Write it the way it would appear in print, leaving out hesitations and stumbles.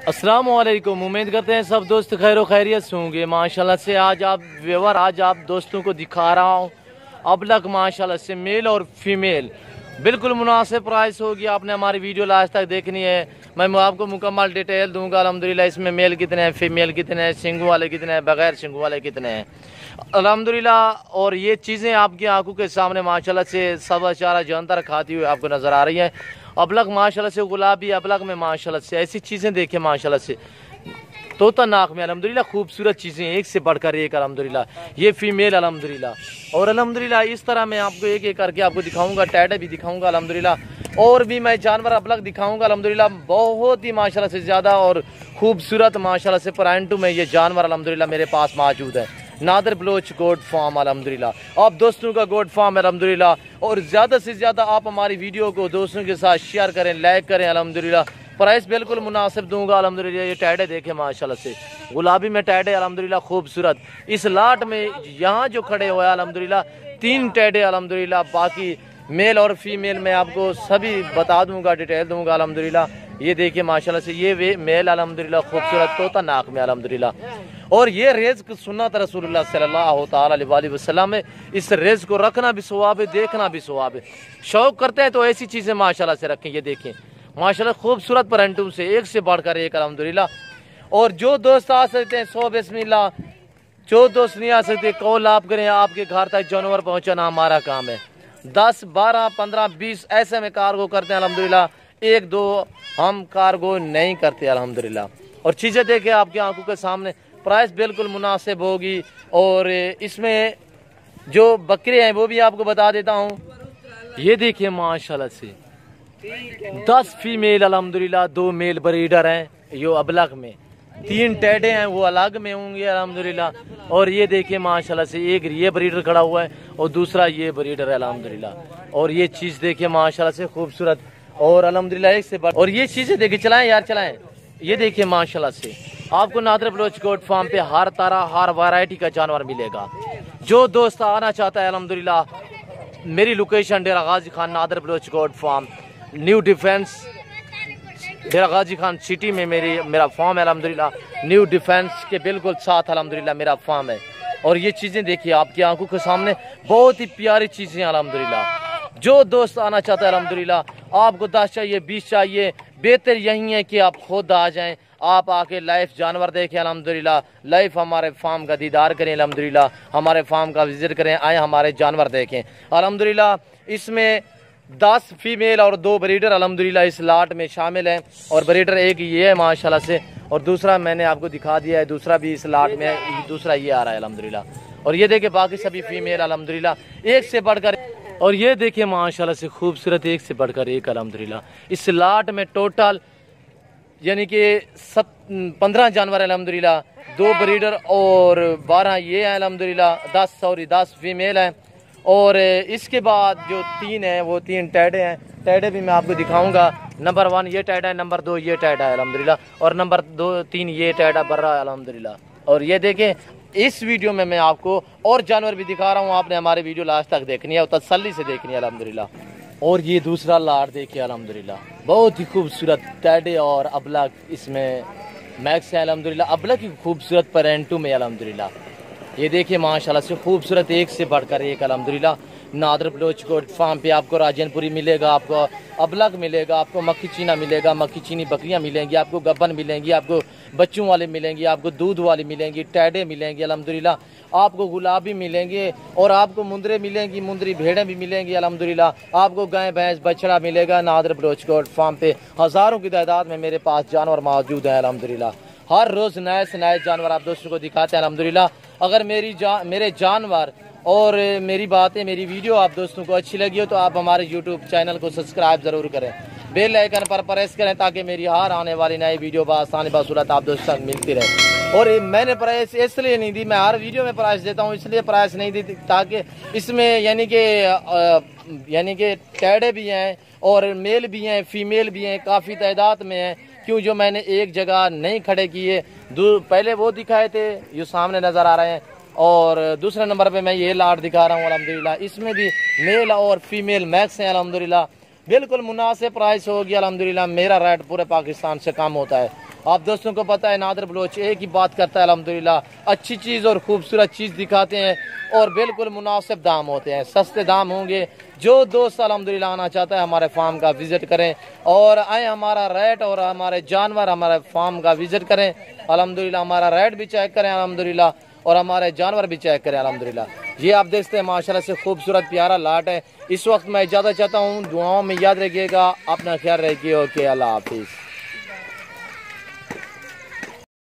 अस्सलाम वालेकुम। उम्मीद करते हैं सब दोस्त खैर खैरियत से होंगे। माशाल्लाह से आज आप दोस्तों को दिखा रहा हूँ अबलग माशाल्लाह से मेल और फीमेल बिल्कुल मुनासिब प्राइस होगी। आपने हमारी वीडियो लास्ट तक देखनी है, मैं आपको मुकम्मल डिटेल दूंगा। अल्हम्दुलिल्लाह इसमें मेल कितने हैं, फीमेल कितने हैं, सिंगू वाले कितने हैं, बगैर सिंगू वाले कितने हैं अल्हम्दुलिल्लाह। और ये चीज़ें आपकी आंखों के सामने माशाल्लाह से सब चारा जानदार खाती हुई आपको नज़र आ रही है। अबलग माशाल्लाह से गुलाबी अबलग में माशाल्लाह से ऐसी चीज़ें देखें माशाल्लाह से तोता नाक में अल्हम्दुलिल्लाह खूबसूरत चीज़ें एक से बढ़कर एक अल्हम्दुलिल्लाह। ये फीमेल अल्हम्दुलिल्लाह। और अल्हम्दुलिल्लाह इस तरह मैं आपको एक एक करके आपको दिखाऊंगा, टैडे भी दिखाऊंगा अल्हम्दुलिल्लाह, और भी मैं जानवर अबलग दिखाऊंगा अल्हम्दुलिल्लाह। बहुत ही माशाल्लाह से ज़्यादा और खूबसूरत माशाल्लाह से परंटू में ये जानवर अल्हम्दुलिल्लाह मेरे पास मौजूद है। नादर बलोच गोड फार्म अल्हम्दुलिल्लाह, आप दोस्तों का गोड फार्म अल्हम्दुलिल्लाह। और ज़्यादा से ज़्यादा आप हमारी वीडियो को दोस्तों के साथ शेयर करें, लाइक करें अल्हम्दुलिल्लाह। प्राइस बिल्कुल मुनासिब दूंगा अल्हम्दुलिल्लाह। ये टैडे देखें माशाल्लाह से गुलाबी में टैडे अल्हम्दुलिल्लाह खूबसूरत। इस लाट में यहाँ जो खड़े हुए अल्हम्दुलिल्लाह 3 टैडे अल्हम्दुलिल्लाह, बाकी मेल और फीमेल मैं आपको सभी बता दूंगा, डिटेल दूंगा अल्हम्दुलिल्लाह। ये देखिए माशाल्लाह से ये वे मेल अल्हम्दुलिल्लाह खूबसूरत तोता नाक में अल्हम्दुलिल्लाह। और ये रिज़्क़ सुन्नत रसूलुल्लाह सल्लल्लाहु अलैहि वसल्लम है। इस रिज़्क़ को रखना भी सवाब है, देखना भी सवाब है। शौक करते हैं तो ऐसी चीज़ें माशाल्लाह से रखें। ये देखें माशाल्लाह खूबसूरत परंटू से एक से बढ़कर एक अल्हम्दुलिल्लाह। और जो दोस्त आ सकते हैं सो बिस्मिल्लाह, जो दोस्त नहीं आ सकते कॉल आप करें, आपके घर तक जानवर पहुंचाना हमारा काम है। 10, 12, 15, 20 ऐसे में कार्गो करते हैं अल्हम्दुलिल्लाह। 1-2 हम कार्गो नहीं करते अल्हम्दुलिल्लाह। और चीज़ें देखें आपकी आंखों के सामने, प्राइस बिल्कुल मुनासिब होगी। और इसमें जो बकरे हैं वो भी आपको बता देता हूँ। ये देखिए माशाल्लाह से 10 फीमेल अल्हम्दुलिल्लाह, 2 मेल ब्रीडर हैं यो अबलग में, 3 टैडे हैं वो अलग में होंगे अल्हम्दुलिल्लाह। और ये देखिए माशाल्लाह से एक ये ब्रीडर खड़ा हुआ है और दूसरा ये ब्रीडर है अल्हम्दुलिल्लाह। और ये चीज़ देखिए माशाल्लाह से खूबसूरत और अल्हम्दुलिल्लाह एक से बढ़। और ये चीज़ें देखिए, चलाएं यार चलाएं। ये देखिए माशाल्लाह से आपको नादर बलोच गोट फार्म पे हर तरह हर वैरायटी का जानवर मिलेगा। जो दोस्त आना चाहता है अल्हम्दुलिल्लाह, मेरी location Dera Ghazi Khan Nadir Baloch goat farm, new defence Dera Ghazi Khan city में मेरा फार्म है अल्हम्दुलिल्लाह। न्यू डिफेंस के बिल्कुल साथ अल्हम्दुलिल्लाह मेरा फार्म है। और ये चीज़ें देखिए आपकी आंखों के सामने, बहुत ही प्यारी चीज़ें अल्हम्दुलिल्लाह। जो दोस्त आना चाहता है अल्हम्दुलिल्लाह, आपको 10 चाहिए 20 चाहिए, बेहतर यही है कि आप खुद आ जाएं, आप आके लाइफ जानवर देखें अल्हम्दुलिल्लाह। लाइफ हमारे फार्म का दीदार करें अल्हम्दुलिल्लाह, हमारे फार्म का विजिट करें, आए हमारे जानवर देखें अल्हम्दुलिल्लाह। इसमें 10 फीमेल और 2 ब्रीडर अल्हम्दुलिल्लाह इस लाट में शामिल हैं। और ब्रीडर एक ये है माशाल्लाह से, और दूसरा मैंने आपको दिखा दिया है, दूसरा भी इस लाट में है, दूसरा ये आ रहा है अल्हम्दुलिल्लाह। और ये देखिए बाकी सभी फीमेल अल्हम्दुलिल्लाह एक से बढ़कर। और ये देखिए माशाल्लाह से खूबसूरत एक से बढ़कर एक अल्हम्दुलिल्लाह। इस लाट में टोटल यानी कि 15 जानवर अल्हम्दुलिल्लाह, 2 ब्रीडर और 12 ये हैं अल्हम्दुलिल्लाह, 10 फीमेल हैं। और इसके बाद जो 3 हैं वो 3 टैडे हैं। टैडे भी मैं आपको दिखाऊंगा। नंबर 1 ये टैडा है, नंबर 2 ये टैडा है अल्हम्दुलिल्लाह, और नंबर 2-3 ये टैडा बढ़ रहा है अल्हम्दुलिल्लाह। और ये देखें इस वीडियो में मैं आपको और जानवर भी दिखा रहा हूँ, आपने हमारी वीडियो लास्ट तक देखनी है और तसल्ली से देखनी है अल्हम्दुलिल्लाह। और ये दूसरा लाट देखिए अल्हम्दुलिल्लाह, बहुत ही खूबसूरत टैडे और अबलग इसमें मैक्स है अल्हम्दुलिल्लाह। अबलग की खूबसूरत पेरेंटू में अल्हम्दुलिल्लाह। ये देखिए माशाल्लाह से खूबसूरत एक से बढ़कर एक अल्हम्दुलिल्लाह। नादर बलोच गोट फार्म पे आपको राजनपुरी मिलेगा, आपको अबलग मिलेगा, आपको मक्खी चीना मिलेगा, मक्खी चीनी बकरियां मिलेंगी, आपको गब्बन मिलेंगी, आपको बच्चों वाले मिलेंगी, आपको दूध वाली मिलेंगी, टैडे मिलेंगे अल्हम्दुलिल्लाह, आपको गुलाबी मिलेंगे, और आपको मुंदरे मिलेंगी, मुंदरी भेड़ें भी मिलेंगी अल्हम्दुलिल्लाह। आपको गाय भैंस बछड़ा मिलेगा। नादर बलोच गोट फार्म पे हज़ारों की तादाद में मेरे पास जानवर मौजूद है अल्हम्दुलिल्लाह। हर रोज़ नए से नए जानवर आप दोस्तों को दिखाते हैं अल्हम्दुलिल्लाह। अगर मेरे जानवर और मेरी बातें, मेरी वीडियो आप दोस्तों को अच्छी लगी हो तो आप हमारे यूट्यूब चैनल को सब्सक्राइब ज़रूर करें, बेल आइकन पर प्रेस करें ताकि मेरी हर आने वाली नई वीडियो बआसानी बसूरत आप दोस्तों तक मिलती रहे। और मैंने प्राइस इसलिए नहीं दी, मैं हर वीडियो में प्राइस देता हूँ, इसलिए प्राइस नहीं दी ताकि इसमें यानी कि टैडे भी हैं और मेल भी हैं, फीमेल भी हैं, काफ़ी तादाद में हैं। क्यों जो मैंने एक जगह नहीं खड़े किए, पहले वो दिखाए थे जो सामने नज़र आ रहे हैं, और दूसरे नंबर पे मैं ये लाट दिखा रहा हूँ अल्हम्दुलिल्लाह। इसमें भी मेल और फीमेल मैक्स हैं अल्हम्दुलिल्लाह। बिल्कुल मुनासिब प्राइस होगी अल्हम्दुलिल्लाह। मेरा रेट पूरे पाकिस्तान से कम होता है। आप दोस्तों को पता है नादर बलोच एक ही बात करता है अल्हम्दुलिल्लाह, अच्छी चीज़ और खूबसूरत चीज़ दिखाते हैं और बिल्कुल मुनासिब दाम होते हैं, सस्ते दाम होंगे। जो दोस्त अल्हम्दुलिल्लाह आना चाहता है हमारे फार्म का विज़िट करें और आए हमारा रेट और हमारे जानवर हमारे फार्म का विज़िट करें अल्हम्दुलिल्लाह, हमारा रेट भी चेक करें अल्हम्दुलिल्लाह और हमारे जानवर भी चेक करें अल्हम्दुलिल्लाह। ये आप देखते हैं माशाल्लाह से खूबसूरत प्यारा लाट है। इस वक्त मैं इजाज़त चाहता हूँ, दुआओं में याद रखिएगा, अपना ख्याल रखिए। ओके, अल्लाह हाफिज़।